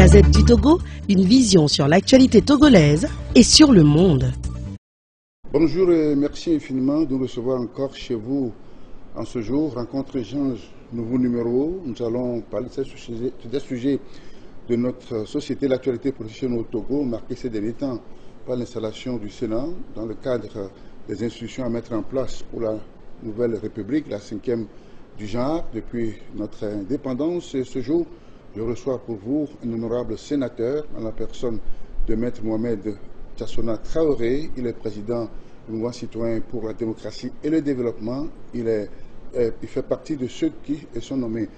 Gazette du Togo, une vision sur l'actualité togolaise et sur le monde. Bonjour et merci infiniment de nous recevoir encore chez vous en ce jour. Rencontre échange, nouveau numéro. Nous allons parler des sujets de notre société, l'actualité politique au Togo, marquée ces derniers temps par l'installation du Sénat dans le cadre des institutions à mettre en place pour la nouvelle République, la 5e du genre, depuis notre indépendance. Et ce jour, je reçois pour vous un honorable sénateur en la personne de Maître Mohamed Tchassona Traoré. Il est président du mouvement citoyen pour la démocratie et le développement. Il fait partie de ceux qui sont nommés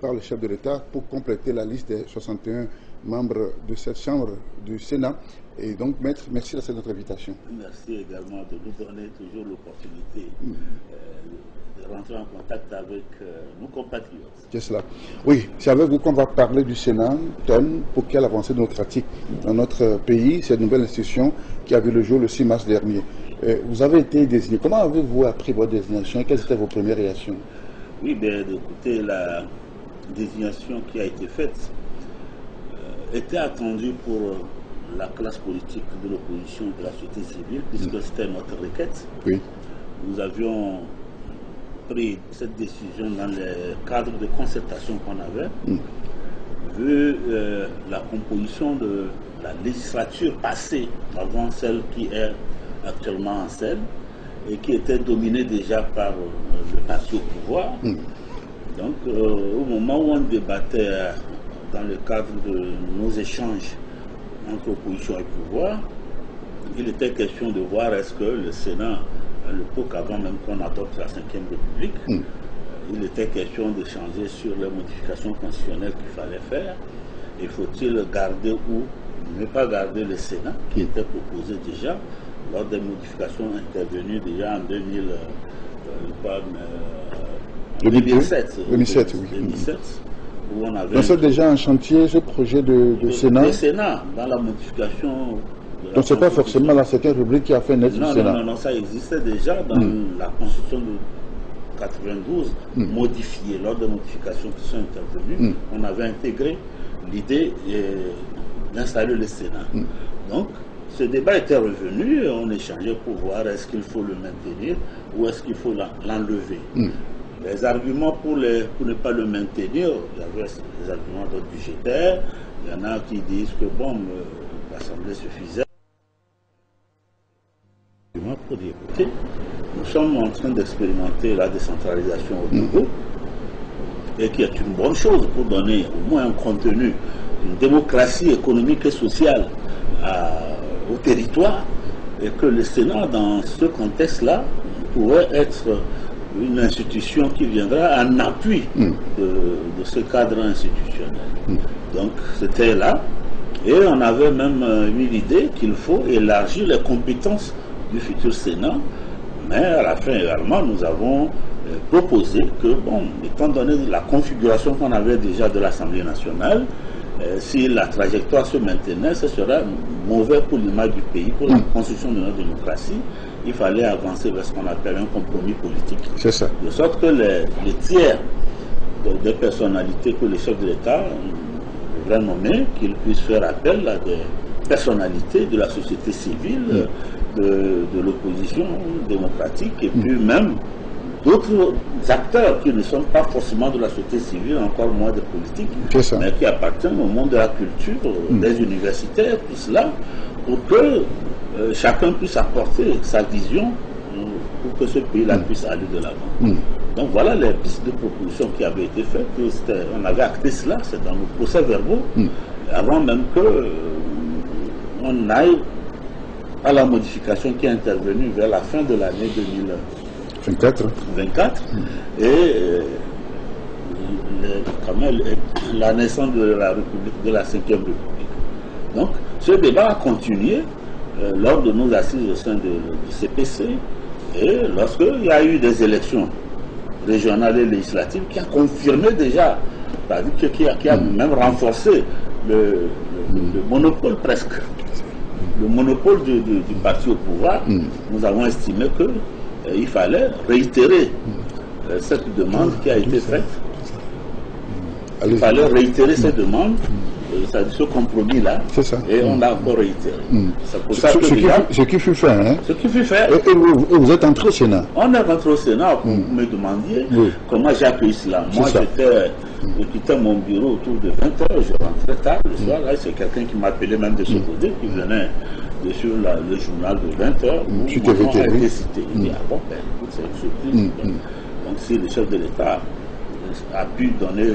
par le chef de l'État pour compléter la liste des 61 membres de cette chambre du Sénat. Et donc, Maître, merci de notre invitation. Merci également de nous donner toujours l'opportunité de rentrer en contact avec nos compatriotes. C'est cela. Oui, c'est avec vous qu'on va parler du Sénat, thème pour quelle avancée démocratique dans notre pays, cette nouvelle institution qui a vu le jour le 6 mars dernier. Vous avez été désigné. Comment avez-vous appris votre désignation et quelles étaient vos premières réactions? Oui, bien, écoutez, la désignation qui a été faite était attendue pour la classe politique de l'opposition de la société civile, puisque c'était notre requête. Oui. Nous avions pris cette décision dans le cadre de concertation qu'on avait, vu la composition de la législature passée avant celle qui est actuellement en scène et qui était dominée déjà par le parti au pouvoir. Donc, au moment où on débattait dans le cadre de nos échanges entre opposition et pouvoir, il était question de voir est-ce que le Sénat, à l'époque avant même qu'on adopte la 5e République, il était question de changer sur les modifications constitutionnelles qu'il fallait faire. Et faut-il garder ou ne pas garder le Sénat, qui était proposé déjà lors des modifications intervenues déjà en 2007. 2007, oui. 2007. Où on avait donc c'est déjà un chantier, ce projet de Sénat. Le Sénat, dans la modification. Donc c'est pas forcément la 5e République qui a fait naître le Sénat. Non, ça existait déjà dans la Constitution de 92, modifiée. Lors des modifications qui sont intervenues, on avait intégré l'idée d'installer le Sénat. Donc, ce débat était revenu et on échangeait pour voir est-ce qu'il faut le maintenir ou est-ce qu'il faut l'enlever. Les arguments pour ne pas le maintenir, il y avait des arguments d'ordre budgétaire, il y en a qui disent que bon, l'Assemblée suffisait. Pour dire, écoutez, nous sommes en train d'expérimenter la décentralisation au Togo, et qui est une bonne chose pour donner au moins un contenu, une démocratie économique et sociale au territoire, et que le Sénat, dans ce contexte-là, pourrait être une institution qui viendra en appui de ce cadre institutionnel. Donc c'était là, et on avait même eu l'idée qu'il faut élargir les compétences du futur Sénat, mais à la fin également nous avons proposé que, bon, étant donné la configuration qu'on avait déjà de l'Assemblée nationale, si la trajectoire se maintenait, ce serait mauvais pour l'image du pays, pour la construction de notre démocratie. Il fallait avancer vers ce qu'on appelle un compromis politique. C'est ça. De sorte que les tiers des personnalités que le chef de l'État devrait nommer, qu'ils puissent faire appel à des personnalités de la société civile, de l'opposition démocratique, et puis même d'autres acteurs qui ne sont pas forcément de la société civile, encore moins des politiques, mais qui appartiennent au monde de la culture, des universitaires, tout cela, pour que chacun puisse apporter sa vision pour que ce pays-là puisse aller de l'avant. Donc voilà les pistes de proposition qui avaient été faites. On avait acté cela, c'est dans nos procès-verbaux, avant même que on aille à la modification qui est intervenue vers la fin de l'année 2024 et la naissance de la République, de la 5e République. Donc ce débat a continué lors de nos assises au sein du CPC et lorsqu'il y a eu des élections régionales et législatives qui a confirmé déjà, qui a même renforcé le monopole presque. Le monopole du parti au pouvoir, nous avons estimé qu'il fallait réitérer cette demande qui a été faite. Il fallait réitérer cette demande ce compromis-là, et on l'a encore réitéré. C'est pour ça que ce qui fut fait, hein? Ce qui fut fait. Et vous êtes entré au Sénat. On est rentré au Sénat pour me demander comment j'ai accueilli cela. Moi, je quittais mon bureau autour de 20h, je rentrais tard le soir. Là, c'est quelqu'un qui m'appelait même de ce côté, qui venait sur le journal de 20h, où mon nom a été cité. Il dit, ah bon, ben, c'est une surprise. Donc, si le chef de l'État a pu donner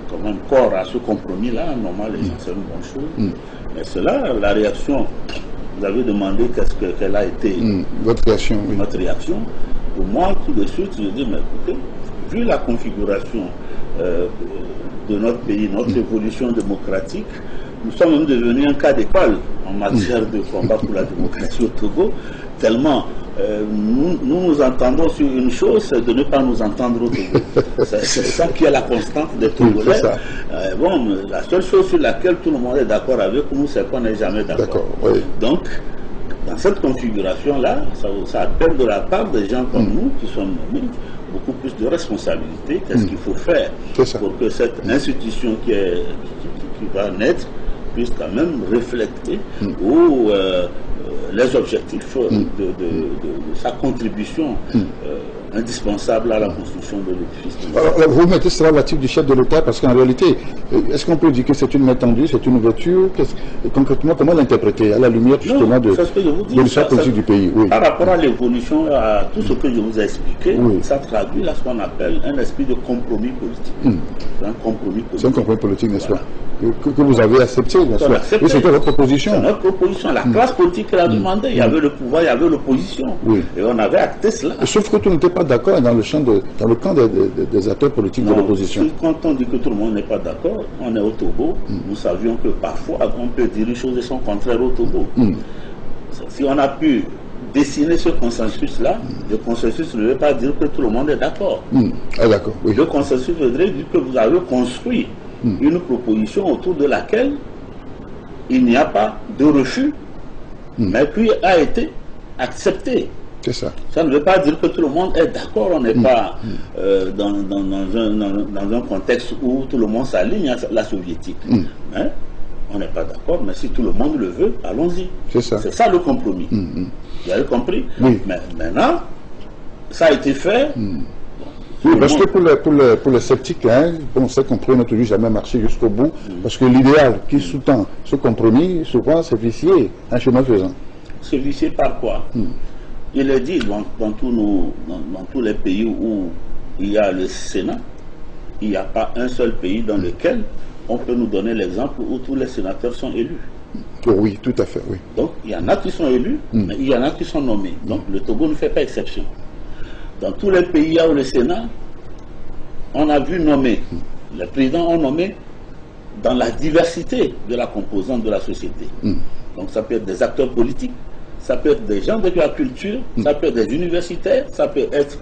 quand même corps à ce compromis-là, normalement, les gens, c'est une bonne chose. Mais cela, la réaction, vous avez demandé quelle a été votre réaction. Notre réaction. Pour moi, tout de suite, je dis, mais écoutez, vu la configuration de notre pays, notre évolution démocratique, nous sommes même devenus un cas d'école en matière de combat pour la démocratie au Togo, tellement nous entendons sur une chose, c'est de ne pas nous entendre au Togo. C'est ça qui est la constante des Togolais. Bon, la seule chose sur laquelle tout le monde est d'accord avec nous, c'est qu'on n'est jamais d'accord. Donc, dans cette configuration-là, ça appelle de la part des gens comme nous, qui sommes nommés, beaucoup plus de responsabilités. Qu'est-ce qu'il faut faire pour que cette institution qui va naître puisse quand même refléter les objectifs de sa contribution indispensable à la construction de l'édifice. Alors, vous mettez cela à la titre du chef de l'État, parce qu'en réalité, est-ce qu'on peut dire que c'est une main tendue, c'est une ouverture? Concrètement, comment l'interpréter à la lumière justement de l'histoire politique du pays? Par rapport à l'évolution, à tout ce que je vous ai expliqué, ça traduit là ce qu'on appelle un esprit de compromis politique. C'est un compromis politique. C'est un compromis politique, n'est-ce pas? Que vous avez accepté, n'est-ce pas? Oui, c'était votre proposition. C'est notre proposition. La classe politique l'a demandé. Il y avait le pouvoir, il y avait l'opposition. Et on avait acté cela. Sauf que tout n'était pas d'accord dans le camp des acteurs politiques de l'opposition. Quand on dit que tout le monde n'est pas d'accord, on est au Togo. Nous savions que parfois on peut dire les choses qui sont contraires au Togo. Si on a pu dessiner ce consensus-là, le consensus ne veut pas dire que tout le monde est d'accord. D'accord. Le consensus voudrait dire que vous avez construit une proposition autour de laquelle il n'y a pas de refus, mais qui a été acceptée. C'est ça. Ça ne veut pas dire que tout le monde est d'accord. On n'est pas dans un contexte où tout le monde s'aligne à la soviétique. Mais on n'est pas d'accord, mais si tout le monde le veut, allons-y. C'est ça. C'est ça le compromis. Vous avez compris? Oui. Mais maintenant, ça a été fait. Oui, parce que pour les sceptiques, on sait qu'on ne peut jamais marcher jusqu'au bout, parce que l'idéal qui sous-tend ce compromis, souvent, c'est vicié un chemin faisant. C'est vicié par quoi? Il est dit dans tous les pays où il y a le Sénat, il n'y a pas un seul pays dans lequel on peut nous donner l'exemple où tous les sénateurs sont élus. Oui, tout à fait, oui. Donc, il y en a qui sont élus, mais il y en a qui sont nommés. Donc, le Togo ne fait pas exception. Dans tous les pays où le Sénat, on a vu nommer, les présidents ont nommé dans la diversité de la composante de la société. Donc, ça peut être des acteurs politiques, ça peut être des gens de la culture, ça peut être des universitaires, ça peut être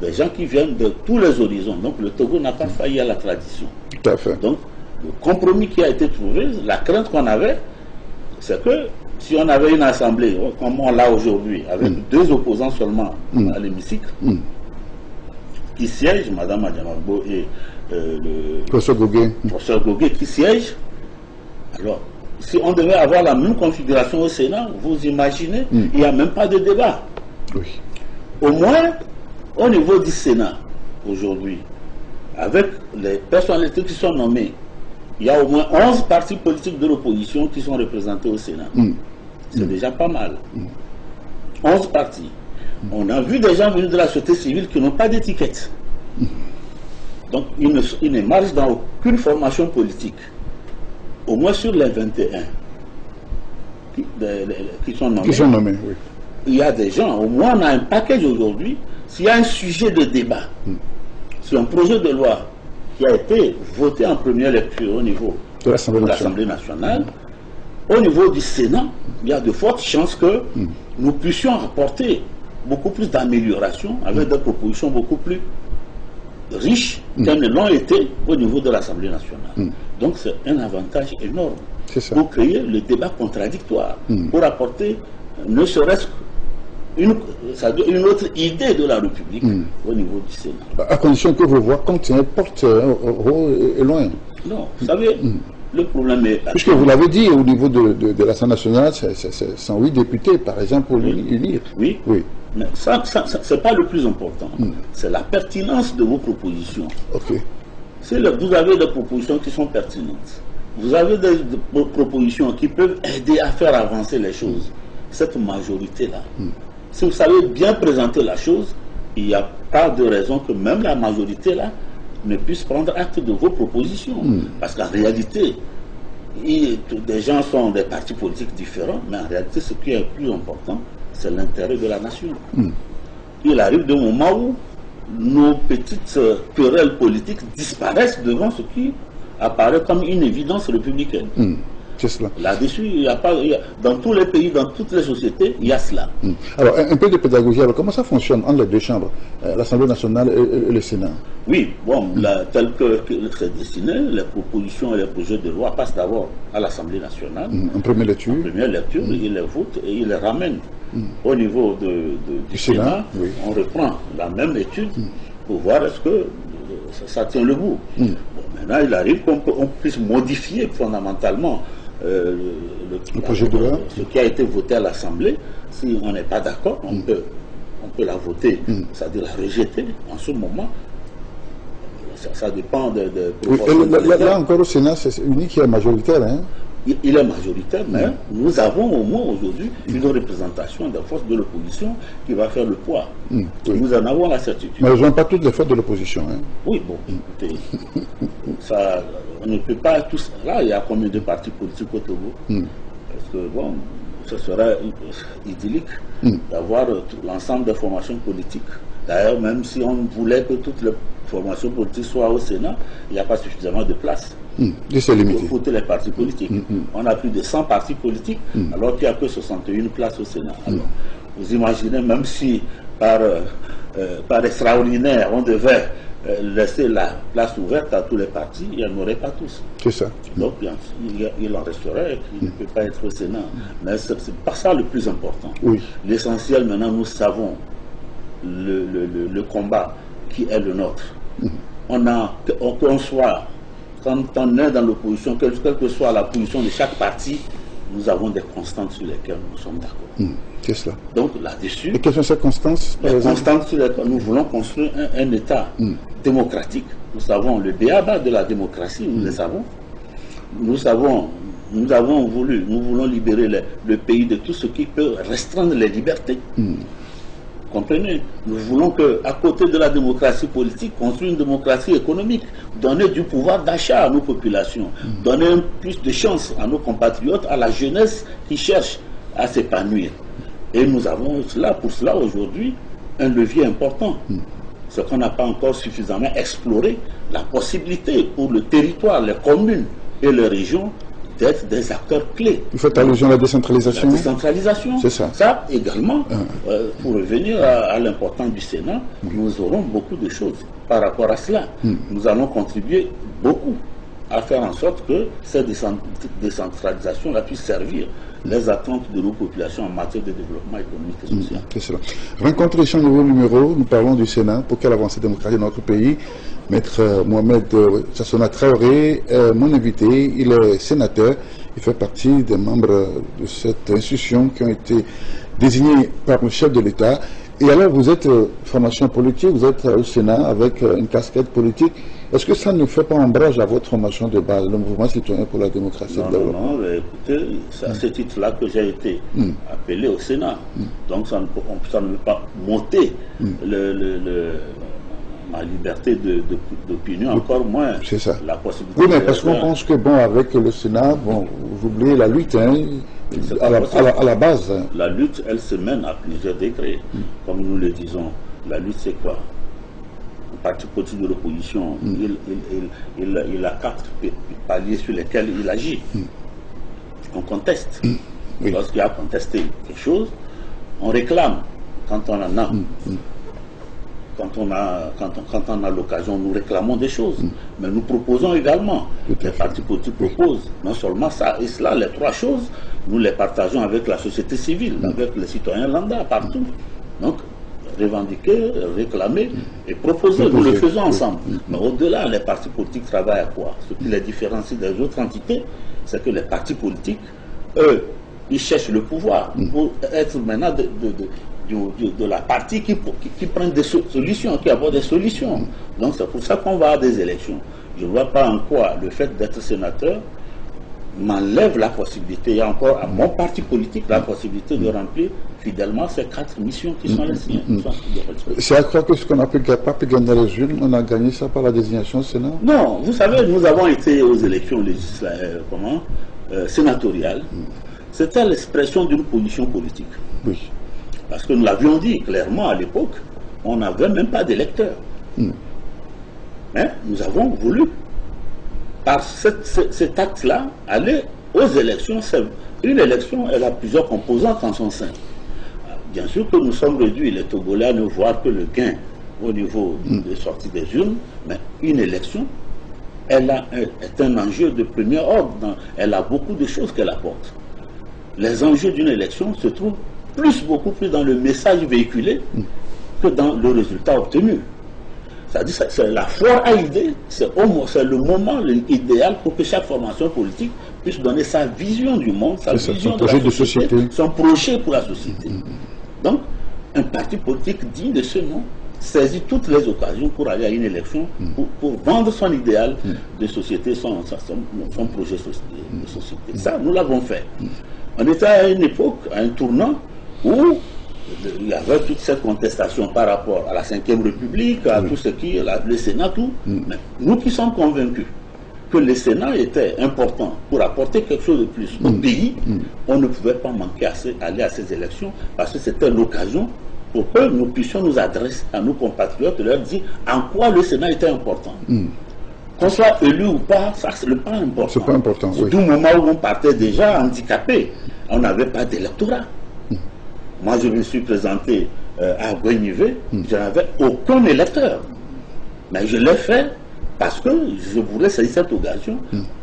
des gens qui viennent de tous les horizons. Donc, le Togo n'a pas failli à la tradition. Tout à fait. Donc, le compromis qui a été trouvé, la crainte qu'on avait, c'est que si on avait une assemblée, comme on l'a aujourd'hui, avec deux opposants seulement à l'hémicycle, qui siègent, Mme Adjamagbo et le professeur Gogué qui siègent, alors, si on devait avoir la même configuration au Sénat, vous imaginez, il n'y a même pas de débat. Oui. Au moins, au niveau du Sénat, aujourd'hui, avec les personnalités qui sont nommées, il y a au moins 11 partis politiques de l'opposition qui sont représentés au Sénat. C'est déjà pas mal. 11 partis. On a vu des gens venus de la société civile qui n'ont pas d'étiquette. Donc, ils ne marchent dans aucune formation politique. Au moins sur les 21 qui sont nommés. Oui. Il y a des gens, au moins on a un package aujourd'hui. S'il y a un sujet de débat sur un projet de loi qui a été voté en première lecture au niveau de l'Assemblée nationale, au niveau du Sénat, il y a de fortes chances que nous puissions apporter beaucoup plus d'améliorations avec des propositions beaucoup plus riches qu'elles ne l'ont été au niveau de l'Assemblée nationale. Donc c'est un avantage énorme pour créer le débat contradictoire, pour apporter ne serait-ce une autre idée de la République au niveau du Sénat. À condition que vos voix comptent, porte haut et loin. Non, vous savez, Le problème est... Puisque vous l'avez dit, au niveau de l'Assemblée nationale, c'est 108 députés, par exemple, pour élire. Oui. Mais ça c'est pas le plus important. C'est la pertinence de vos propositions. Ok. Vous avez des propositions qui sont pertinentes. Vous avez des propositions qui peuvent aider à faire avancer les choses. Cette majorité-là, si vous savez bien présenter la chose, il n'y a pas de raison que même la majorité-là ne puisse prendre acte de vos propositions. Parce qu'en réalité, des gens sont des partis politiques différents, mais en réalité, ce qui est le plus important, c'est l'intérêt de la nation. Il arrive d'un moment où nos petites querelles politiques disparaissent devant ce qui apparaît comme une évidence républicaine. C'est cela. Là-dessus, dans tous les pays, dans toutes les sociétés, il y a cela. Alors, un peu de pédagogie. Alors, comment ça fonctionne entre les deux chambres, l'Assemblée nationale et le Sénat? Oui, bon, tel que c'est dessiné, les propositions et les projets de loi passent d'abord à l'Assemblée nationale. En première lecture. En première lecture, ils les votent et ils les ramènent. Au niveau du Sénat, oui. On reprend la même étude pour voir est-ce que ça tient le bout. Bon, maintenant, il arrive qu'on puisse modifier fondamentalement le projet de loi. Ce qui a été voté à l'Assemblée. Si on n'est pas d'accord, on peut la voter, c'est-à-dire la rejeter en ce moment. Ça dépend de oui, là encore au Sénat, c'est unique qui est majoritaire. Hein? Il est majoritaire, mais nous avons au moins aujourd'hui une représentation des forces de l'opposition qui va faire le poids. Oui. Nous en avons la certitude. Mais elles n'ont pas toutes les forces de l'opposition. Hein? Oui, bon, écoutez, ça, on ne peut pas tous... Là, il y a combien de partis politiques au Togo? Parce que, bon, ce serait idyllique d'avoir l'ensemble des formations politiques. D'ailleurs, même si on voulait que toutes les formations politiques soient au Sénat, il n'y a pas suffisamment de place. C'est limité. Pour tous les partis politiques. On a plus de 100 partis politiques, alors qu'il n'y a que 61 places au Sénat. Alors, vous imaginez, même si par extraordinaire, on devait laisser la place ouverte à tous les partis, il n'y en aurait pas tous. C'est ça. Donc, il en resterait qui ne peut pas être au Sénat. Mais ce n'est pas ça le plus important. Oui. L'essentiel, maintenant, nous savons le combat qui est le nôtre. Qu'on soit, quand on est dans l'opposition, quelle que soit la position de chaque parti, nous avons des constantes sur lesquelles nous sommes d'accord. C'est cela. Donc là-dessus, et quelles sont ces constantes, par exemple? constantes sur lesquelles nous voulons construire un État démocratique. Nous savons le b.a.-ba de la démocratie, nous le savons. Nous voulons libérer le pays de tout ce qui peut restreindre les libertés. Comprenez? Nous voulons qu'à côté de la démocratie politique, construire une démocratie économique, donner du pouvoir d'achat à nos populations, donner plus de chance à nos compatriotes, à la jeunesse qui cherche à s'épanouir. Et nous avons pour cela aujourd'hui un levier important. Ce qu'on n'a pas encore suffisamment exploré, la possibilité pour le territoire, les communes et les régions d'être des acteurs clés. Vous faites allusion à la décentralisation? La décentralisation, c'est ça. Ça également, pour revenir à l'importance du Sénat, nous aurons beaucoup de choses par rapport à cela. Nous allons contribuer beaucoup à faire en sorte que cette décentralisation puisse servir les attentes de nos populations en matière de développement économique et social. C'est cela. Rencontre échange nouveau numéro, nous parlons du Sénat. Pour quelle avancée démocratique dans notre pays? Maître Mohamed Sassona Traoré, mon invité, il est sénateur, il fait partie des membres de cette institution qui ont été désignés par le chef de l'État. Et alors vous êtes formation politique, vous êtes au Sénat avec une casquette politique. Est-ce que ça ne fait pas ombrage à votre formation de base, le mouvement citoyen pour la démocratie? Non, écoutez, c'est à ce titre-là que j'ai été appelé au Sénat. Donc ça ne peut pas monter ma liberté d'opinion, encore moins la possibilité. Oui, mais parce qu'on pense que, bon, avec le Sénat, bon, vous oubliez la lutte, hein, à la base. La lutte, elle se mène à plusieurs degrés. Comme nous le disons, la lutte, c'est quoi? Le parti politique de l'opposition, il a 4 paliers sur lesquels il agit. On conteste. Lorsqu'il a contesté quelque chose, on réclame quand on en a. Quand on a l'occasion, nous réclamons des choses. Mais nous proposons également. Les partis politiques proposent non seulement ça et cela, les 3 choses, nous les partageons avec la société civile, avec les citoyens lambda, partout. Donc, revendiquer, réclamer et proposer. Nous le faisons ensemble. Mais au-delà, les partis politiques travaillent à quoi? Ce qui les différencie des autres entités, c'est que les partis politiques, eux, ils cherchent le pouvoir pour être maintenant de la partie qui prend des solutions, qui apporte des solutions. Donc c'est pour ça qu'on va à des élections. Je ne vois pas en quoi le fait d'être sénateur m'enlève la possibilité, il y a encore à mon parti politique la possibilité de remplir fidèlement ces 4 missions qui sont les siennes. C'est à croire que ce qu'on n'a pas pu gagner les urnes, on a gagné ça par la désignation au Sénat? Non, vous savez, nous avons été aux élections sénatoriales. C'était l'expression d'une position politique. Oui. Parce que nous l'avions dit clairement à l'époque, on n'avait même pas d'électeurs. Mais nous avons voulu, par cet acte-là, aller aux élections. Une élection, elle a plusieurs composantes en son sein. Bien sûr que nous sommes réduits, les Togolais, à ne voir que le gain au niveau des sorties des urnes, mais une élection, elle est un enjeu de premier ordre. Elle a beaucoup de choses qu'elle apporte. Les enjeux d'une élection se trouvent beaucoup plus dans le message véhiculé que dans le résultat obtenu. C'est-à-dire que la foire à idées, c'est le moment idéal pour que chaque formation politique puisse donner sa vision du monde, sa vision son projet de société, son projet pour la société. Donc, un parti politique digne de ce nom saisit toutes les occasions pour aller à une élection, pour vendre son idéal de société, son projet de société. Ça, nous l'avons fait. On était à une époque, à un tournant, où il y avait toute cette contestation par rapport à la Ve République, à tout ce qui est le Sénat, tout. Mais nous qui sommes convaincus que le Sénat était important pour apporter quelque chose de plus au pays, on ne pouvait pas manquer aller à ces élections parce que c'était l'occasion pour que nous puissions nous adresser à nos compatriotes et leur dire en quoi le Sénat était important. Qu'on soit élu ou pas, ça c'est le pas important. C'est pas important, oui. Du moment où on partait déjà handicapé, on n'avait pas d'électorat. Moi, je me suis présenté à Guénivé, je n'avais aucun électeur. Mais je l'ai fait parce que je voulais saisir cette occasion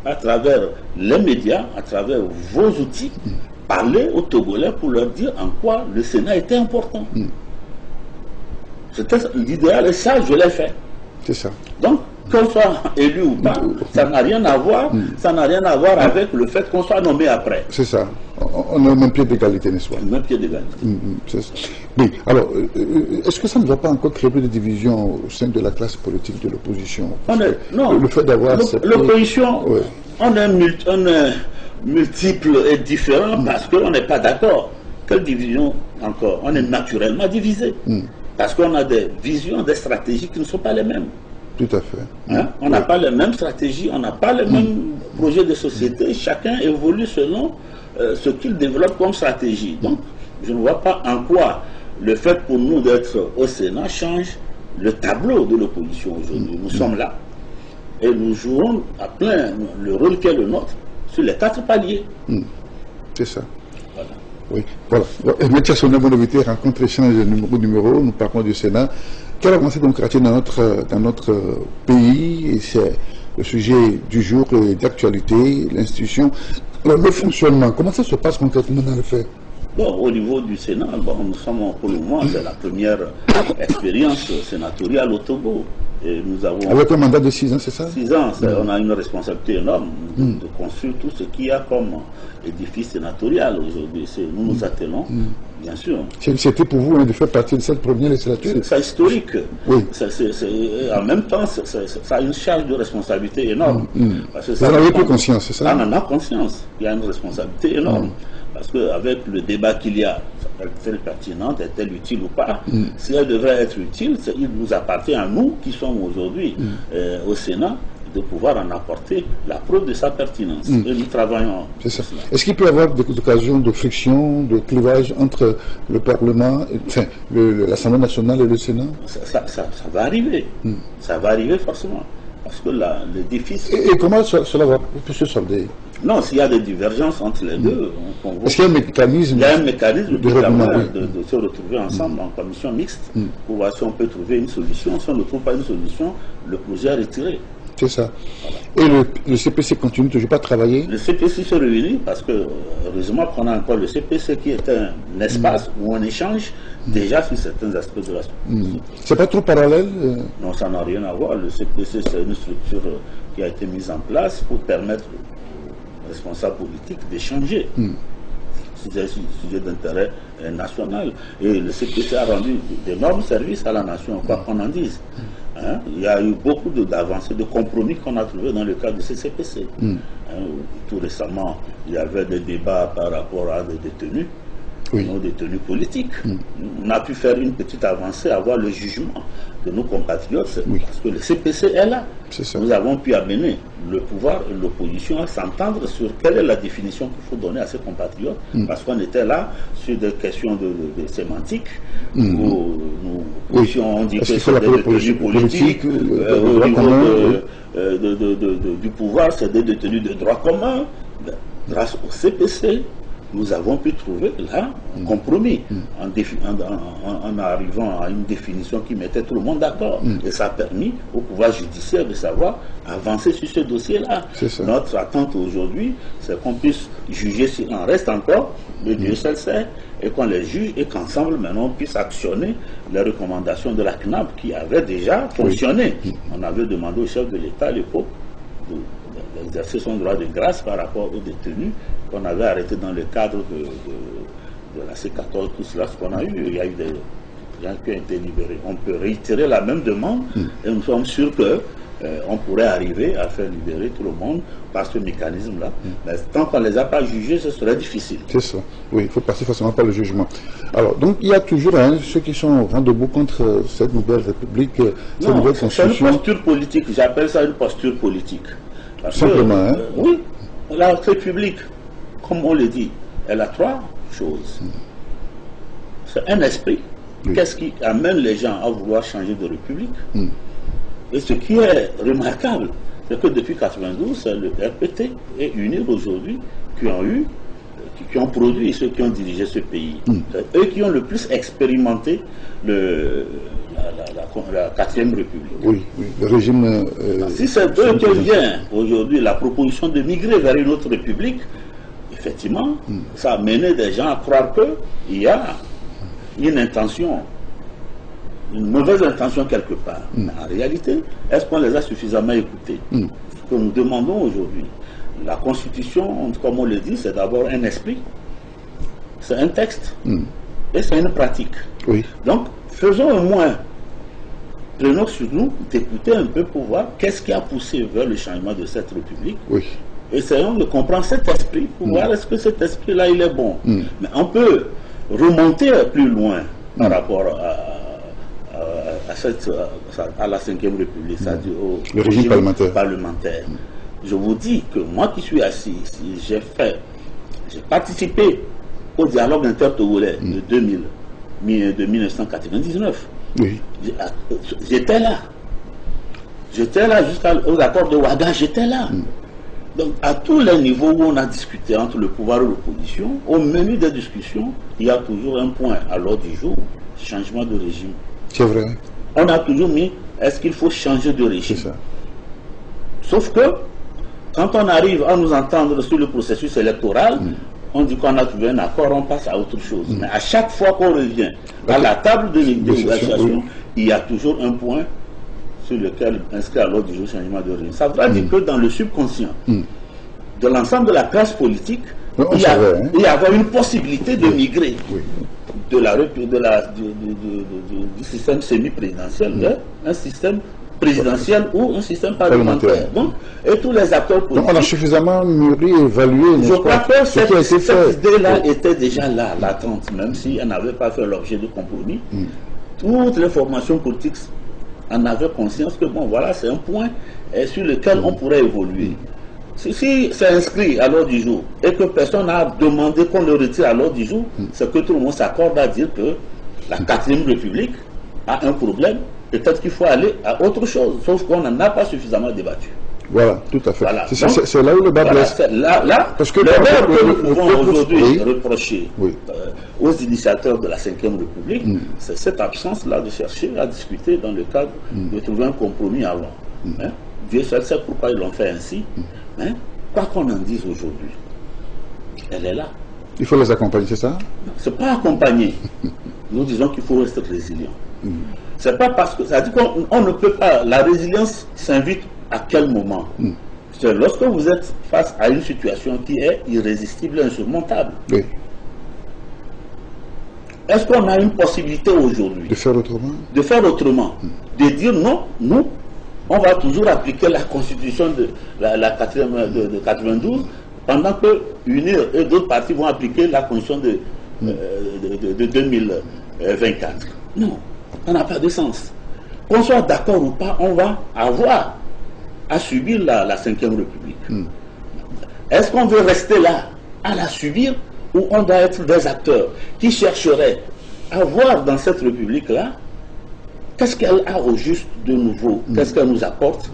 à travers les médias, à travers vos outils, parler aux Togolais pour leur dire en quoi le Sénat était important. C'était l'idéal et ça, je l'ai fait. C'est ça. Donc, qu'on soit élu ou pas, ça n'a rien à voir, ça n'a rien à voir avec le fait qu'on soit nommé après. C'est ça. On est au même pied d'égalité, n'est-ce pas? Au même pied d'égalité. Oui, alors, est-ce que ça ne va pas encore créer plus de divisions au sein de la classe politique de l'opposition? Non, le fait d'avoir... L'opposition, on est multiple et différent parce qu'on n'est pas d'accord. Quelle division encore? On est naturellement divisé. Parce qu'on a des visions, des stratégies qui ne sont pas les mêmes. Tout à fait. On n'a pas les mêmes stratégies, on n'a pas les mêmes projets de société. Chacun évolue selon ce qu'il développe comme stratégie. Donc, je ne vois pas en quoi le fait pour nous d'être au Sénat change le tableau de l'opposition aujourd'hui. Nous sommes là et nous jouons à plein le rôle qui est le nôtre sur les 4 paliers. C'est ça. Voilà. Oui, voilà. Mathias Sonia-Bonovité, rencontre échange numéro, nous parlons du Sénat. Quelle avancée démocratique dans notre pays? Et c'est le sujet du jour d'actualité, l'institution. Le fonctionnement, comment ça se passe concrètement dans le fait? Bon, au niveau du Sénat, nous sommes pour le moment, c'est la première expérience sénatoriale au Togo. Et nous avons... Avec un mandat de 6 ans, c'est ça? 6 ans, on a une responsabilité énorme de construire tout ce qu'il y a comme édifice sénatorial aujourd'hui. Nous nous attelons, bien sûr. C'était pour vous de faire partie de cette première législature? C'est historique. Oui. En même temps, ça a une charge de responsabilité énorme. Parce que vous en avez pris conscience, c'est ça? On en a conscience. Il y a une responsabilité énorme. Parce qu'avec le débat qu'il y a, est-elle pertinente, est-elle utile ou pas? Si elle devrait être utile, il nous appartient à nous qui sommes aujourd'hui au Sénat de pouvoir en apporter la preuve de sa pertinence. Et nous travaillons. C'est ça. Est-ce qu'il peut y avoir des occasions de friction, de clivage entre le Parlement, enfin, l'Assemblée nationale et le Sénat? Ça va arriver. Ça va arriver forcément. Parce que le défi... Et comment cela peut se solder? Non, s'il y a des divergences entre les deux, est-ce qu'il y a un mécanisme? Il y a un mécanisme de se retrouver ensemble en commission mixte pour voir si on peut trouver une solution. Si on ne trouve pas une solution, le projet est retiré. C'est ça. Et le CPC continue toujours pas à travailler? Le CPC se réunit parce que, heureusement qu'on a encore le CPC qui est un espace où on échange déjà sur certains aspects de la structure. C'est pas trop parallèle? Non, ça n'a rien à voir. Le CPC, c'est une structure qui a été mise en place pour permettre aux responsables politiques d'échanger. C'est un sujet d'intérêt national. Et le CPC a rendu d'énormes services à la nation, quoi qu'on en dise. Hein? Il y a eu beaucoup d'avancées, de compromis qu'on a trouvés dans le cadre de ce CPC. Hein? Tout récemment, il y avait des débats par rapport à des détenus, nos détenus politiques. On a pu faire une petite avancée, avoir le jugement de nos compatriotes, parce que le CPC est là. Nous avons pu amener le pouvoir et l'opposition à s'entendre sur quelle est la définition qu'il faut donner à ces compatriotes, parce qu'on était là sur des questions de sémantique, où nous on dit que c'est des détenus politiques, au niveau du pouvoir, c'est des détenus de droit commun. Grâce au CPC, nous avons pu trouver là un compromis en arrivant à une définition qui mettait tout le monde d'accord. Et ça a permis au pouvoir judiciaire de savoir avancer sur ce dossier-là. Notre attente aujourd'hui, c'est qu'on puisse juger s'il en reste encore, le Dieu seul sait, et qu'on les juge et qu'ensemble maintenant on puisse actionner les recommandations de la CNAB qui avait déjà fonctionné. On avait demandé au chef de l'État à l'époque d'exercer son droit de grâce par rapport aux détenus qu'on avait arrêtés dans le cadre de la C14, tout cela, ce qu'on a eu. Il y a eu des gens qui ont été libérés. On peut réitérer la même demande et nous sommes sûrs que on pourrait arriver à faire libérer tout le monde par ce mécanisme-là. Mais tant qu'on ne les a pas jugés, ce serait difficile. C'est ça. Oui, il faut passer forcément par le jugement. Alors, donc, il y a toujours ceux qui sont au rang debout contre cette nouvelle république, cette nouvelle constitution. C'est une posture politique. J'appelle ça une posture politique. Parce simplement, que, oui, la république, comme on le dit, elle a trois choses. C'est un esprit. Qu'est-ce qui amène les gens à vouloir changer de république? Et ce qui est remarquable, c'est que depuis 1992, c'est le RPT et UNIR aujourd'hui qui ont produit ceux qui ont dirigé ce pays. C'est eux qui ont le plus expérimenté la 4e République. Oui, le régime... si c'est d'eux que vient aujourd'hui la proposition de migrer vers une autre République, effectivement, ça a mené des gens à croire qu'il y a une intention, une mauvaise intention quelque part. Mais en réalité, est-ce qu'on les a suffisamment écoutés? Ce que nous demandons aujourd'hui, la Constitution, comme on le dit, c'est d'abord un esprit, c'est un texte, et c'est une pratique. Donc, faisons au moins, prenons sur nous d'écouter un peu pour voir qu'est-ce qui a poussé vers le changement de cette République. Essayons de comprendre cet esprit pour voir est-ce que cet esprit-là, il est bon. Mais on peut remonter plus loin par rapport à la 5e République, c'est-à-dire au régime parlementaire. Je vous dis que moi qui suis assis ici, j'ai participé au dialogue intertogolais de 1999. J'étais là. J'étais là jusqu'aux accords de Ouaga, j'étais là. Donc, à tous les niveaux où on a discuté entre le pouvoir et l'opposition, au menu des discussions, il y a toujours un point à l'ordre du jour, changement de régime. C'est vrai. On a toujours mis, est-ce qu'il faut changer de régime? C'est ça. Sauf que, quand on arrive à nous entendre sur le processus électoral, on dit qu'on a trouvé un accord, on passe à autre chose. Mais à chaque fois qu'on revient à la table de négociation, il y a toujours un point sur lequel inscrit à l'ordre du jour changement de régime. Ça veut dire que dans le subconscient de l'ensemble de la classe politique, il y avait une possibilité de migrer du système semi-présidentiel vers un système présidentiel ou un système parlementaire. Donc, et tous les acteurs politiques... Donc on a suffisamment mûri et évalué... Je crois que cette idée-là était déjà là, latente, même si elle n'avait pas fait l'objet de compromis. Toutes les formations politiques en avaient conscience que, bon, voilà, c'est un point sur lequel on pourrait évoluer. Si c'est inscrit à l'ordre du jour et que personne n'a demandé qu'on le retire à l'ordre du jour, c'est que tout le monde s'accorde à dire que la 4e République a un problème. Peut-être qu'il faut aller à autre chose, sauf qu'on n'en a pas suffisamment débattu. Voilà, tout à fait. Voilà. C'est là où le bas blesse. Là, parce que l'erreur que nous pouvons aujourd'hui reprocher aux initiateurs de la 5e République, c'est cette absence-là de chercher à discuter dans le cadre de trouver un compromis avant. Dieu seul sait pourquoi ils l'ont fait ainsi. Hein? Quoi qu'on en dise aujourd'hui, elle est là. Il faut les accompagner, c'est ça? C'est pas accompagner. Nous disons qu'il faut rester résilient. C'est pas parce que ça dit qu'on ne peut pas. La résilience s'invite à quel moment? C'est lorsque vous êtes face à une situation qui est irrésistible et insurmontable. Oui. Est-ce qu'on a une possibilité aujourd'hui De faire autrement? De faire autrement, de dire non, nous, on va toujours appliquer la constitution de la 92, pendant que UNIR et d'autres partis vont appliquer la constitution de 2024. Non, ça n'a pas de sens. Qu'on soit d'accord ou pas, on va avoir à subir la 5e République. Est-ce qu'on veut rester là, à la subir, ou on doit être des acteurs qui chercheraient à voir dans cette République-là qu'est-ce qu'elle a au juste de nouveau, qu'est-ce qu'elle nous apporte,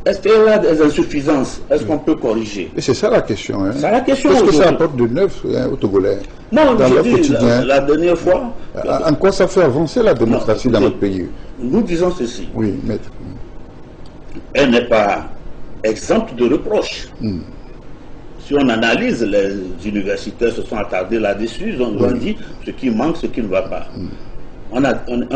est-ce qu'elle a des insuffisances, est-ce qu'on peut corriger? Et c'est ça la question. Hein? C'est la question. Qu'est-ce que ça apporte de neuf aux Togolais? Non, dans leur je dis, quotidien? la dernière fois... En quoi ça fait avancer la démocratie dans notre pays? Nous disons ceci. Oui, maître. Elle n'est pas exempte de reproches. Si on analyse, les universitaires se sont attardés là-dessus, ils ont dit ce qui manque, ce qui ne va pas. On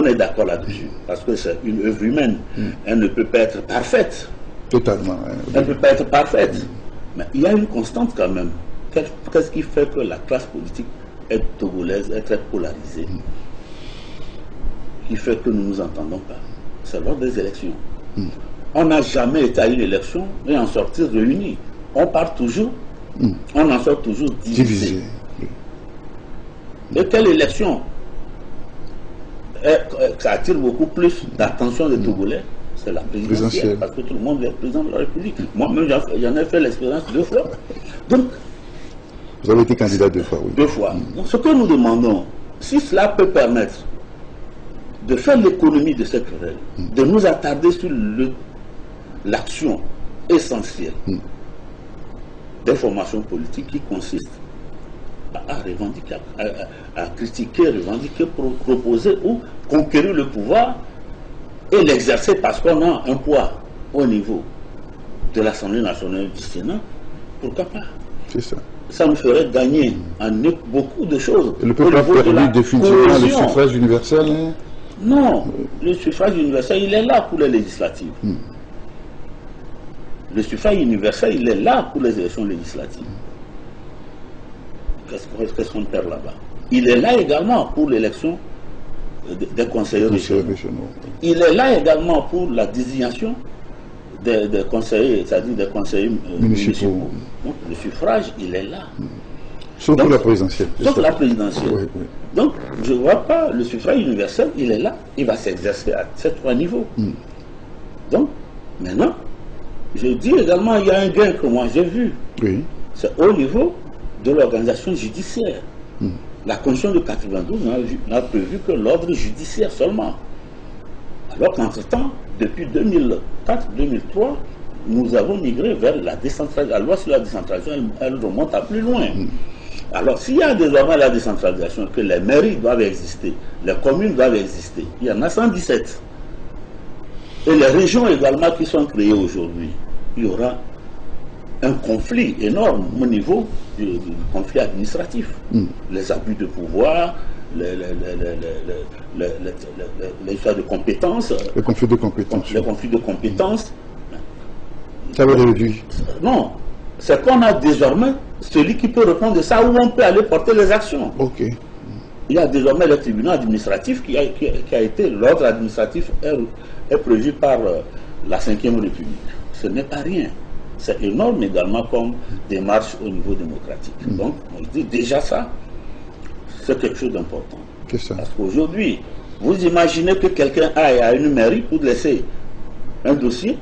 est d'accord là-dessus, parce que c'est une œuvre humaine. Elle ne peut pas être parfaite. Totalement. Hein. Elle ne peut pas être parfaite. Mais il y a une constante quand même. Qu'est-ce qui fait que la classe politique togolaise est très polarisée? Qui fait que nous ne nous entendons pas? C'est lors des élections. On n'a jamais été à une élection et en sortir réunis. On part toujours, on en sort toujours divisé. Et quelle élection ça attire beaucoup plus d'attention des Togolais? C'est la présidentielle, parce que tout le monde est président de la République. Moi-même, j'en ai fait l'expérience 2 fois. Donc, vous avez été candidat 2 fois, oui. 2 fois. Donc, ce que nous demandons, si cela peut permettre de faire l'économie de cette querelle, de nous attarder sur l'action essentielle des formations politiques qui consistent à revendiquer, à critiquer, revendiquer, proposer ou conquérir le pouvoir et l'exercer parce qu'on a un poids au niveau de l'Assemblée nationale du Sénat, pourquoi pas? C'est ça. Ça nous ferait gagner en beaucoup de choses. Et le peuple a perdu définitivement le suffrage universel? Hein? Non, le suffrage universel, il est là pour les législatives. Le suffrage universel, il est là pour les élections législatives. Qu'est-ce qu'on perd là-bas? Il est là également pour l'élection des conseillers régionaux. Il est là également pour la désignation des conseillers, c'est-à-dire des conseillers municipaux. Donc le suffrage, il est là. Sauf pour la présidentielle. Sauf la présidentielle. Oui, oui. Donc, je ne vois pas, le suffrage universel, il est là. Il va s'exercer à ces 3 niveaux. Donc, maintenant, je dis également, il y a un gain que moi j'ai vu. Oui. C'est au niveau de l'organisation judiciaire. La Constitution de 92 n'a prévu que l'ordre judiciaire seulement. Alors qu'entre-temps, depuis 2004-2003, nous avons migré vers la décentralisation. La loi sur la décentralisation, elle remonte à plus loin. Alors, s'il y a désormais la décentralisation, que les mairies doivent exister, les communes doivent exister, il y en a 117. Et les régions également qui sont créées aujourd'hui, il y aura un conflit énorme au niveau du conflit administratif. Les abus de pouvoir, les histoires de compétences. Les conflits de compétences. Les conflits de compétences. Ça va réduire. Non. C'est qu'on a désormais celui qui peut répondre de ça, où on peut aller porter les actions. Ok. Il y a désormais le tribunal administratif qui a été, l'ordre administratif est prévu par la 5e République. Ce n'est pas rien. C'est énorme également comme démarche au niveau démocratique. Donc, on dit déjà ça, c'est quelque chose d'important. Parce qu'aujourd'hui, vous imaginez que quelqu'un aille à une mairie pour laisser un dossier,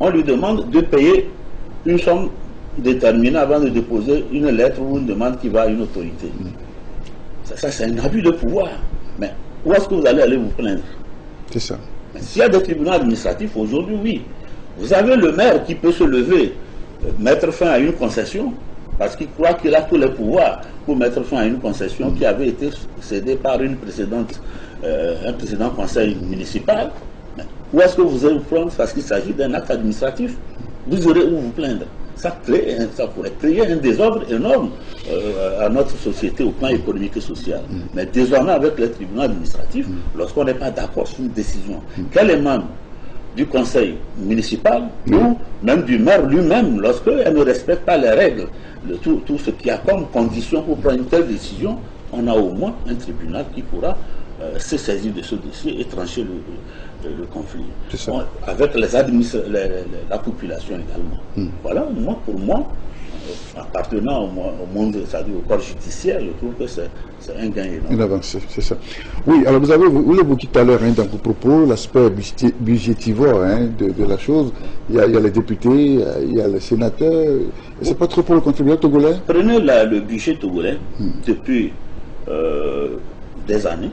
on lui demande de payer une somme déterminée avant de déposer une lettre ou une demande qui va à une autorité. Ça c'est un abus de pouvoir. Mais où est-ce que vous allez vous plaindre? C'est ça. S'il y a des tribunaux administratifs aujourd'hui, oui. Vous avez le maire qui peut se lever, mettre fin à une concession, parce qu'il croit qu'il a tous les pouvoirs pour mettre fin à une concession qui avait été cédée par un précédent conseil municipal. Mais Où est-ce que vous allez vous prendre parce qu'il s'agit d'un acte administratif? Vous aurez où vous plaindre. Ça pourrait créer un désordre énorme à notre société au plan économique et social. Mais désormais, avec les tribunaux administratifs, lorsqu'on n'est pas d'accord sur une décision, quel est membre du conseil municipal ou même du maire lui-même, lorsqu'elle ne respecte pas les règles, tout ce qui a comme condition pour prendre une telle décision, on a au moins un tribunal qui pourra se saisir de ce dossier et trancher le conflit. Avec la population également. Voilà, pour moi, appartenant au monde, c'est-à-dire au corps judiciaire, je trouve que c'est un gain énorme. Une avancée, c'est ça. Oui, alors vous l'évoquez tout à l'heure dans vos propos, l'aspect budgétivore de la chose. Il y a les députés, il y a les sénateurs. C'est pas trop pour le contribuable togolais? Prenez le budget togolais depuis des années.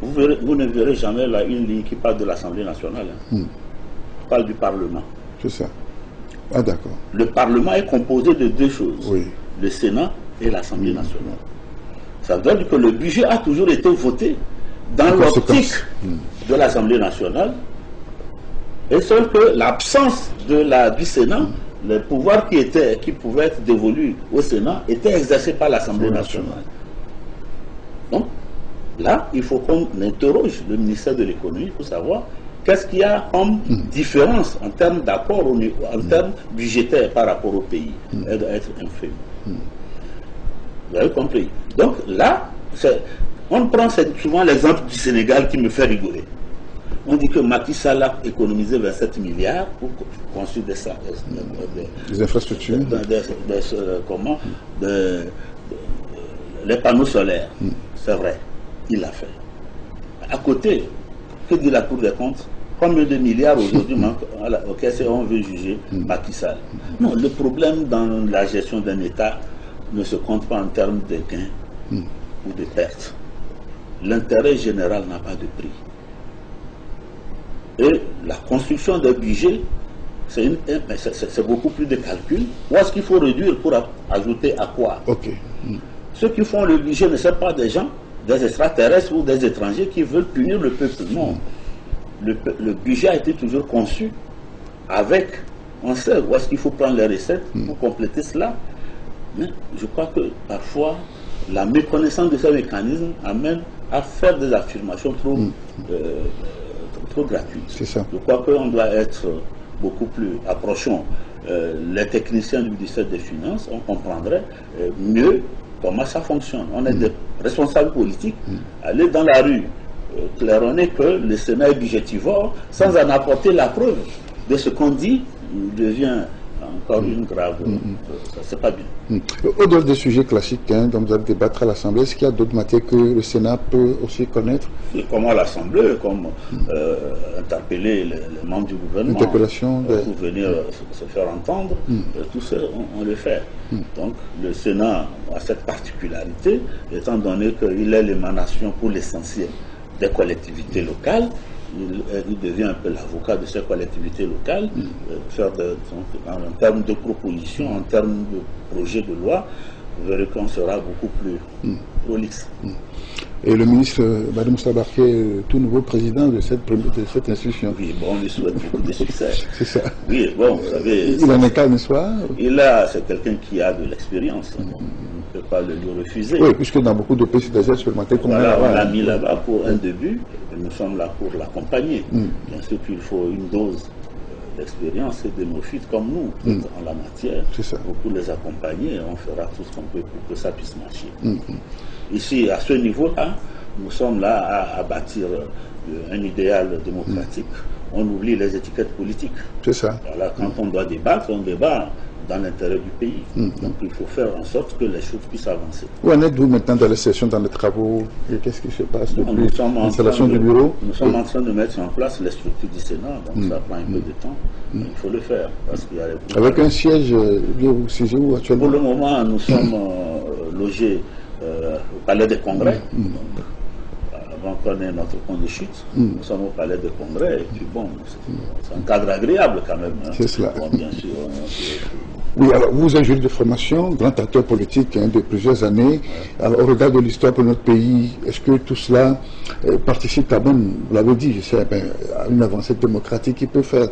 Vous ne verrez jamais là une ligne qui parle de l'Assemblée nationale. On parle du Parlement. C'est ça. Ah, d'accord. Le Parlement est composé de deux choses. Oui. Le Sénat et l'Assemblée nationale. Ça veut dire que le budget a toujours été voté dans l'optique de l'Assemblée nationale. Et seul que l'absence du Sénat, le pouvoir qui pouvait être dévolu au Sénat, était exercé par l'Assemblée nationale. Donc, là, il faut qu'on interroge le ministère de l'économie pour savoir qu'est-ce qu'il y a comme différence en termes d'apport, en termes budgétaires par rapport au pays. Elle doit être infime. Vous avez compris. Donc là, on prend souvent l'exemple du Sénégal qui me fait rigoler. On dit que Macky Sall a économisé 27 milliards pour construire des infrastructures, les panneaux solaires. C'est vrai, il l'a fait. À côté, que dit la Cour des comptes? Combien de milliards aujourd'hui auquel on veut juger Macky Sall? Non, le problème dans la gestion d'un État ne se compte pas en termes de gains ou de pertes. L'intérêt général n'a pas de prix. Et la construction d'un budget, c'est beaucoup plus de calcul. Où est-ce qu'il faut réduire pour ajouter à quoi? Ceux qui font le budget ne sont pas des gens, des extraterrestres ou des étrangers qui veulent punir le peuple. Non. Le budget a été toujours conçu avec, on sait où est-ce qu'il faut prendre les recettes pour compléter cela. Mais je crois que parfois, la méconnaissance de ces mécanismes amène à faire des affirmations trop gratuites. C'est ça. Je crois qu'on doit être beaucoup plus approchant. Les techniciens du ministère des Finances, on comprendrait mieux comment ça fonctionne. On est des responsables politiques, aller dans la rue, claironner que le Sénat est budgétivore, sans en apporter la preuve de ce qu'on dit, devient encore une grave... C'est pas bien. Au-delà des sujets classiques dont vous allez débattre à l'Assemblée, est-ce qu'il y a d'autres matières que le Sénat peut aussi connaître? Et comment l'Assemblée, comme interpeller les membres du gouvernement pour venir se faire entendre, tout ça, on le fait. Donc le Sénat a cette particularité, étant donné qu'il est l'émanation pour l'essentiel des collectivités locales. Il devient un peu l'avocat de ces collectivités locales, en termes de propositions, en termes de projets de loi, vous verrez qu'on sera beaucoup plus prolixe. Et le ministre Badou Moussa Barké, tout nouveau président de cette institution. Oui, bon, on lui souhaite beaucoup de succès. C'est ça. Oui, bon, vous savez... Il en est calme, n'est-ce pas? C'est quelqu'un qui a de l'expérience. On ne peut pas le lui refuser. Oui, puisque dans beaucoup de pays, c'est déjà expérimenté. On l'a mis là-bas pour un début, et nous sommes là pour l'accompagner. Bien sûr qu'il faut une dose d'expérience et de néophytes comme nous en la matière, pour les accompagner, et on fera tout ce qu'on peut pour que ça puisse marcher. Ici, à ce niveau-là, nous sommes là à bâtir un idéal démocratique. On oublie les étiquettes politiques. C'est ça. Voilà, quand on doit débattre, on débat dans l'intérêt du pays. Donc il faut faire en sorte que les choses puissent avancer. Où en êtes-vous maintenant dans les sessions, dans les travaux? Et qu'est-ce qui se passe depuis l'installation du bureau? Nous sommes en train de mettre en place les structures du Sénat, donc ça prend un peu de temps. Il faut le faire. Parce qu'il y a avec un siège, vous siégez où actuellement? Pour le moment, nous sommes logés au Palais des Congrès. Avant qu'on ait notre point de chute, nous sommes au Palais des Congrès, et puis bon, c'est un cadre agréable quand même. C'est cela. Bon, bien sûr, Oui, alors vous êtes juriste de formation, grand acteur politique de plusieurs années. Alors, au regard de l'histoire de notre pays, est-ce que tout cela participe quand même, vous l'avez dit, je sais, à une avancée démocratique qui peut faire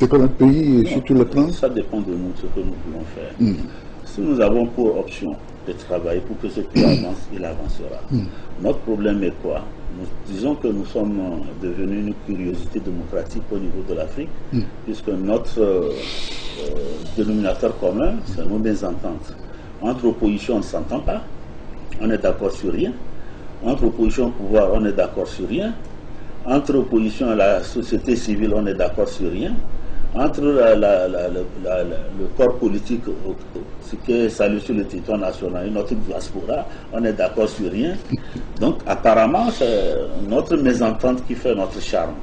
décoller notre pays sur tous les plans? Ça dépend de nous, ce que nous pouvons faire. Si nous avons pour option de travailler pour que ce pays avance, il avancera. Notre problème est quoi? Nous disons que nous sommes devenus une curiosité démocratique au niveau de l'Afrique, puisque notre dénominateur commun, c'est nos mésententes. Entre opposition, on ne s'entend pas, on est d'accord sur rien. Entre opposition au pouvoir, on est d'accord sur rien. Entre opposition à la société civile, on est d'accord sur rien. Entre le corps politique, ce qui est salué sur le territoire national et notre diaspora, on est d'accord sur rien. Donc apparemment, c'est notre mésentente qui fait notre charme.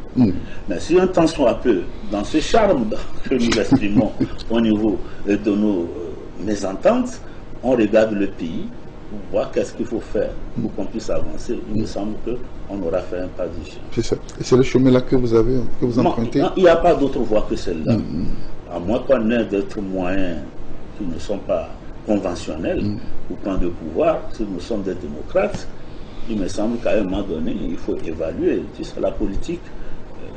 Mais si un temps soit peu, dans ce charme que nous exprimons au niveau de nos mésententes, on regarde le pays pour voir qu'est-ce qu'il faut faire pour qu'on puisse avancer. Il me semble qu'on aura fait un pas d'hygiène. C'est ça. Et c'est le chemin-là que vous avez, que vous empruntez? Non, il n'y a pas d'autre voie que celle-là. À moins qu'on ait d'autres moyens qui ne sont pas conventionnels pour prendre le pouvoir, si nous sommes des démocrates, il me semble qu'à un moment donné, il faut évaluer. Tu sais, la politique,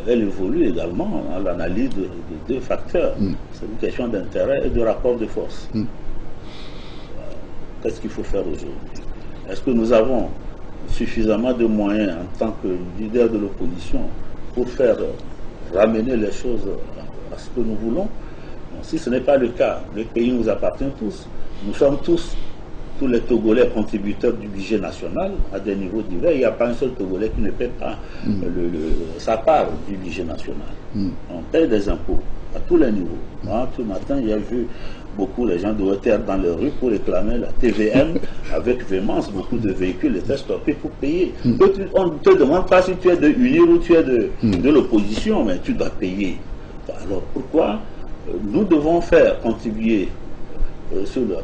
elle évolue également à l'analyse de deux facteurs. C'est une question d'intérêt et de rapport de force. Qu'est-ce qu'il faut faire aujourd'hui? Est-ce que nous avons suffisamment de moyens en tant que leader de l'opposition pour faire ramener les choses à ce que nous voulons? Bon, si ce n'est pas le cas, le pays nous appartient tous. Nous sommes tous les Togolais contributeurs du budget national à des niveaux divers. Il n'y a pas un seul Togolais qui ne paie pas sa part du budget national. On paie des impôts à tous les niveaux. Moi, tout matin, j'ai vu beaucoup les gens de Haute-Terre dans les rues pour réclamer la TVM avec véhémence. Beaucoup de véhicules étaient stoppés pour payer. On ne te demande pas si tu es de l'UNIR ou tu es de l'opposition, mais tu dois payer. Alors pourquoi nous devons faire contribuer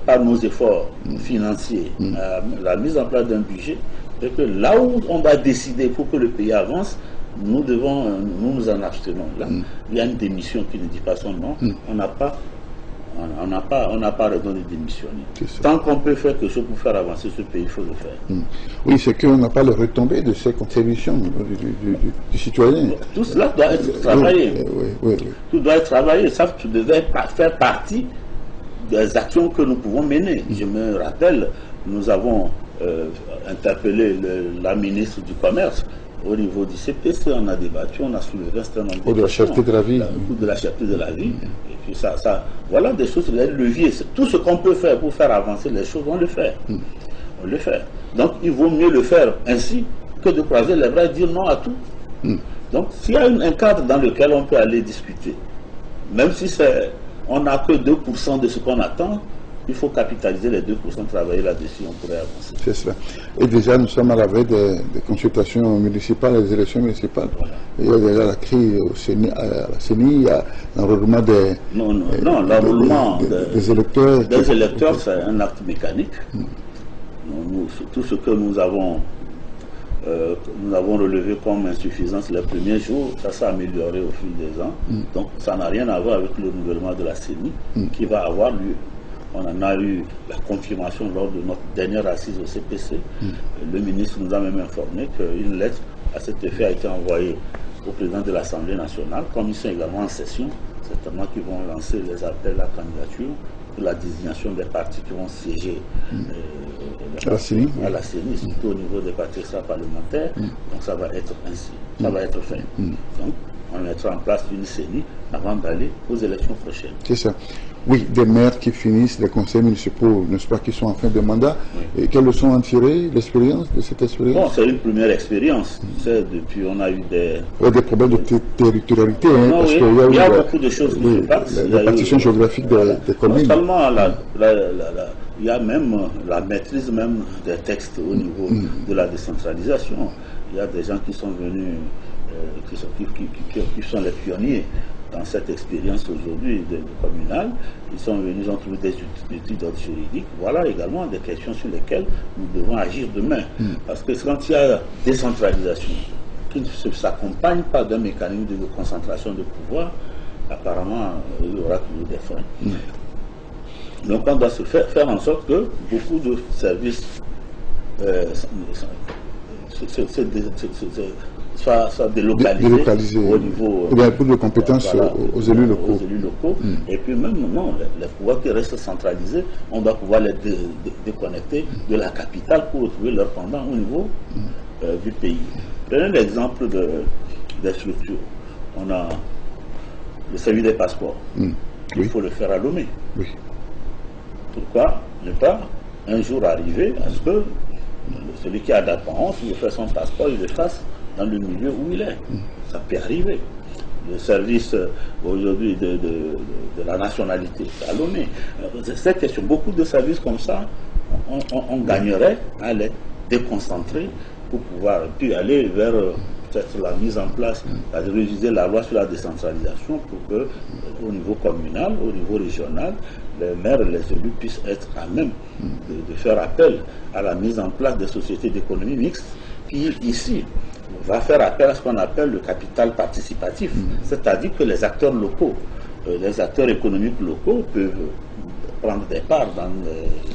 par nos efforts financiers à la mise en place d'un budget, et que là où on va décider pour que le pays avance, nous nous en abstenons. Là, il y a une démission qui ne dit pas son nom. On n'a pas raison de démissionner. Tant qu'on peut faire quelque chose pour faire avancer ce pays, il faut le faire. Oui, c'est qu'on n'a pas le retombé de ces contributions du citoyen. Tout cela doit être travaillé. Tout doit être travaillé. Ça, tu devais faire partie des actions que nous pouvons mener. Je me rappelle, nous avons interpellé la ministre du Commerce au niveau du CPC, on a débattu, on a soulevé un certain nombre de la cherté de la vie. De la cherté de la vie. Et puis voilà des choses, les leviers. Tout ce qu'on peut faire pour faire avancer les choses, on le fait. On le fait. Donc il vaut mieux le faire ainsi que de croiser les bras et dire non à tout. Donc s'il y a un cadre dans lequel on peut aller discuter, même si on n'a que 2% de ce qu'on attend, il faut capitaliser les 2%, travailler là-dessus, on pourrait avancer. C'est cela. Et déjà, nous sommes à la veille des consultations municipales, des élections municipales. Voilà. Il y a déjà la crise à la CENI, il y a l'enrôlement des électeurs. Des électeurs, c'est un acte mécanique. Tout ce que nous avons relevé comme insuffisance les premiers jours, ça s'est amélioré au fil des ans. Donc ça n'a rien à voir avec le renouvellement de la CENI qui va avoir lieu. On en a eu la confirmation lors de notre dernière assise au CPC. Le ministre nous a même informé qu'une lettre à cet effet a été envoyée au président de l'Assemblée nationale, comme ils sont également en session, certainement qu'ils vont lancer les appels à candidature pour la désignation des partis qui vont siéger à la CENI, surtout au niveau des partis extra-parlementaires. Donc ça va être ainsi, ça va être fait. Donc on mettra en place une CENI avant d'aller aux élections prochaines. C'est ça. Oui, des maires qui finissent, des conseils municipaux, n'est-ce pas, qui sont en fin de mandat. Et quelles leçons en tirer, l'expérience de cette expérience? Bon, c'est une première expérience. Depuis, on a eu des problèmes de territorialité. Parce il y a beaucoup de choses qui se passent. La partition géographique des communes. Non seulement il y a même la maîtrise même des textes au niveau de la décentralisation. Il y a des gens qui sont venus, qui sont les pionniers dans cette expérience aujourd'hui communale. Ils sont venus, ils ont trouvé des études juridiques. Voilà également des questions sur lesquelles nous devons agir demain. Parce que quand il y a décentralisation qui ne s'accompagne pas d'un mécanisme de concentration de pouvoir, apparemment il y aura toujours des freins. Donc on doit faire en sorte que beaucoup de services soit délocalisés au niveau... Il y a plus de compétences aux élus locaux. Et puis même, non, les pouvoirs qui restent centralisés, on doit pouvoir les déconnecter de la capitale pour retrouver leur pendant au niveau du pays. Prenez l'exemple des structures. On a le service des passeports. Il faut le faire à Lomé. Oui. Pourquoi ne pas un jour arriver à ce que celui qui a d'apparence, il fait son passeport, il le fasse dans le milieu où il est. Ça peut arriver. Le service aujourd'hui de la nationalité, à Lomé. Cette question, beaucoup de services comme ça, on gagnerait à les déconcentrer pour pouvoir puis aller vers peut-être la mise en place, à réviser la loi sur la décentralisation pour que au niveau communal, au niveau régional, les maires et les élus puissent être à même de faire appel à la mise en place des sociétés d'économie mixte qui ici va faire appel à ce qu'on appelle le capital participatif, c'est-à-dire que les acteurs locaux, les acteurs économiques locaux peuvent prendre des parts dans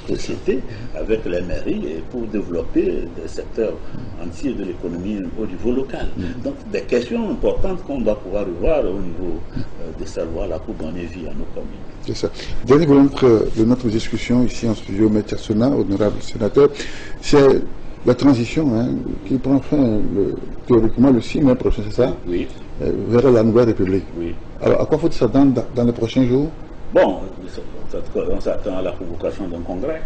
les sociétés avec les mairies et pour développer des secteurs entiers de l'économie au niveau local. Donc des questions importantes qu'on doit pouvoir revoir au niveau de ces lois-là pour donner vie à nos communes. C'est ça. Dernier volet de notre discussion ici en studio, M. Tiassona, honorable sénateur, c'est la transition qui prend fin théoriquement le 6 mai prochain, c'est ça? Oui. Vers la nouvelle République. Oui. Alors à quoi faut-il s'attendre dans les prochains jours? Bon, on s'attend à la convocation d'un congrès.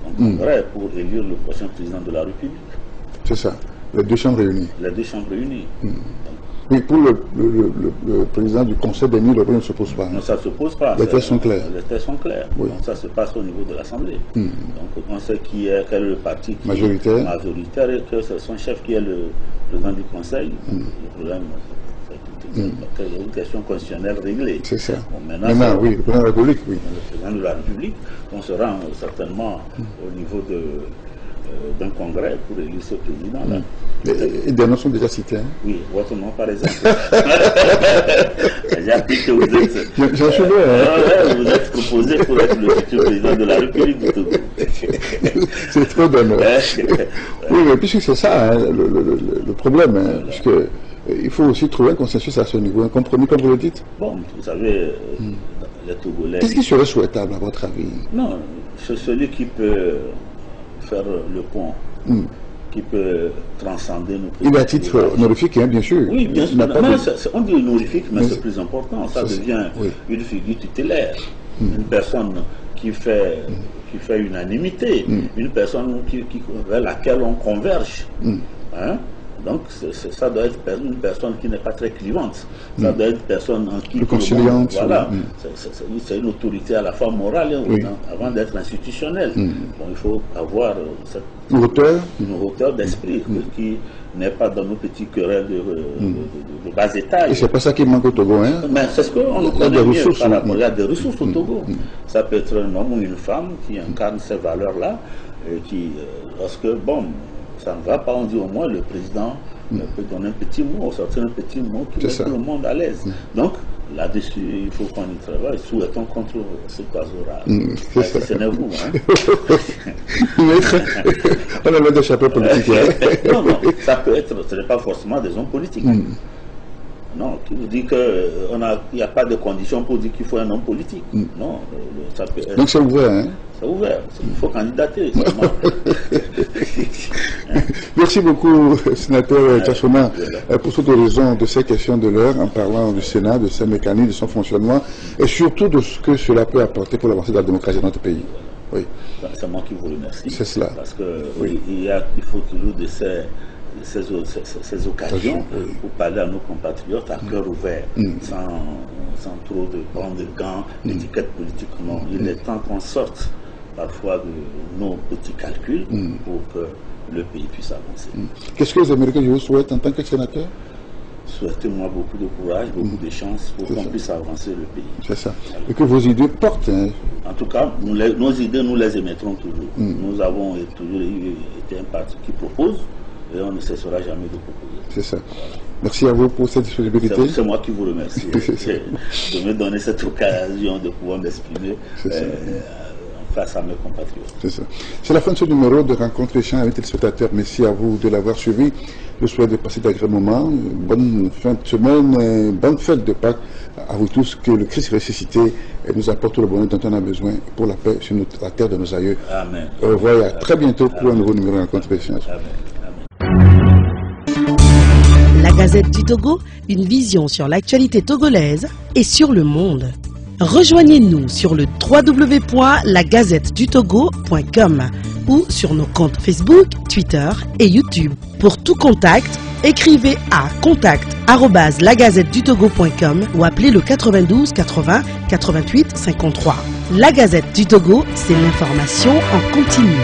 Un congrès pour élire le prochain président de la République. C'est ça. Les deux chambres réunies. Les deux chambres réunies. Oui, pour le président du Conseil des ministres, ne se pose pas. Non, ça ne se pose pas. Les textes sont clairs. Les textes sont clairs. Oui. Donc ça se passe au niveau de l'Assemblée. Donc on sait quel est le parti qui majoritaire. Est majoritaire et que c'est son chef qui est le président du Conseil. Le problème, c'est une question constitutionnelle réglée. C'est ça. Bon, maintenant, oui, le président de la République, oui. Le président de la République, on se rend certainement au niveau d'un congrès pour élire ce président-là. Et des noms sont déjà cités. Oui, votre nom par exemple. J'ai appris que vous êtes... J'en suis loin. Vous êtes proposé pour être le futur président de la République du Togo. C'est trop d'honneur. Oui, mais puisque c'est ça le problème, puisque il faut aussi trouver un consensus à ce niveau, un compromis comme vous le dites. Bon, vous savez, les Togolais... Qu'est-ce qui serait souhaitable à votre avis? Non, c'est celui qui peut faire le pont, qui peut transcender nos pays. Il est à titre honorifique, bien sûr. Oui, bien sûr. On dit honorifique, mais c'est plus important. Ça devient une figure tutélaire. Une personne qui fait unanimité, une personne vers laquelle on converge. Donc, ça doit être une personne qui n'est pas très clivante. Ça doit être une personne en qui... Plus conciliante. Voilà. C'est une autorité à la fois morale avant d'être institutionnelle. Bon, il faut avoir une hauteur d'esprit qui n'est pas dans nos petits querelles de bas étage. Et c'est pas ça qui manque au Togo, Mais c'est ce qu'on connaît mieux par rapport. Il y a des ressources au Togo. Ça peut être un homme ou une femme qui incarne ces valeurs-là, qui, lorsque, bon, ça ne va pas, on dit au moins le président peut donner un petit mot, sortir un petit mot qui met tout le monde à l'aise. Donc, là-dessus, il faut qu'on y travaille. Souhaitons contre cet oiseau-là. Ce n'est vous. On a le chapeau politique. Non, ça peut être, ce n'est pas forcément des hommes politiques. Non, qui vous dit qu'il n'y a pas de conditions pour dire qu'il faut un homme politique. Non, ça peut être... Donc c'est ouvert, C'est ouvert, il faut candidater. Merci beaucoup, sénateur Tiassona, pour toute raison de ces questions de l'heure, en parlant du Sénat, de ses mécanismes, de son fonctionnement, et surtout de ce que cela peut apporter pour l'avancée de la démocratie dans notre pays. Oui. C'est moi qui vous remercie. C'est cela. Parce qu'il faut toujours de ces occasions pour parler à nos compatriotes à cœur ouvert, sans trop de bancs de gants, d'étiquettes politiques. Non, il est temps qu'on sorte parfois de nos petits calculs pour que le pays puisse avancer. Qu'est-ce que les Américains vous souhaitent en tant que sénateur? Souhaitez-moi beaucoup de courage, beaucoup de chance pour qu'on puisse avancer le pays. C'est ça. Et que vos idées portent. En tout cas, nos idées, nous les émettrons toujours. Nous avons toujours été un parti qui propose et on ne cessera jamais de proposer. C'est ça. Merci à vous pour cette disponibilité. C'est moi qui vous remercie de me donner cette occasion de pouvoir m'exprimer face à mes compatriotes. C'est ça. C'est la fin de ce numéro de Rencontre Échange avec les spectateurs. Merci à vous de l'avoir suivi. Je souhaite de passer d'agréables moments. Bonne fin de semaine, bonne fête de Pâques à vous tous. Que le Christ ressuscité nous apporte le bonheur dont on a besoin pour la paix sur la terre de nos aïeux. Amen. Au revoir et à très bientôt pour un nouveau numéro de Rencontre Échange. La Gazette du Togo, une vision sur l'actualité togolaise et sur le monde. Rejoignez-nous sur le www.lagazettedutogo.com ou sur nos comptes Facebook, Twitter et YouTube. Pour tout contact, écrivez à contact@lagazettedutogo.com ou appelez le 92 80 88 53. La Gazette du Togo, c'est l'information en continu.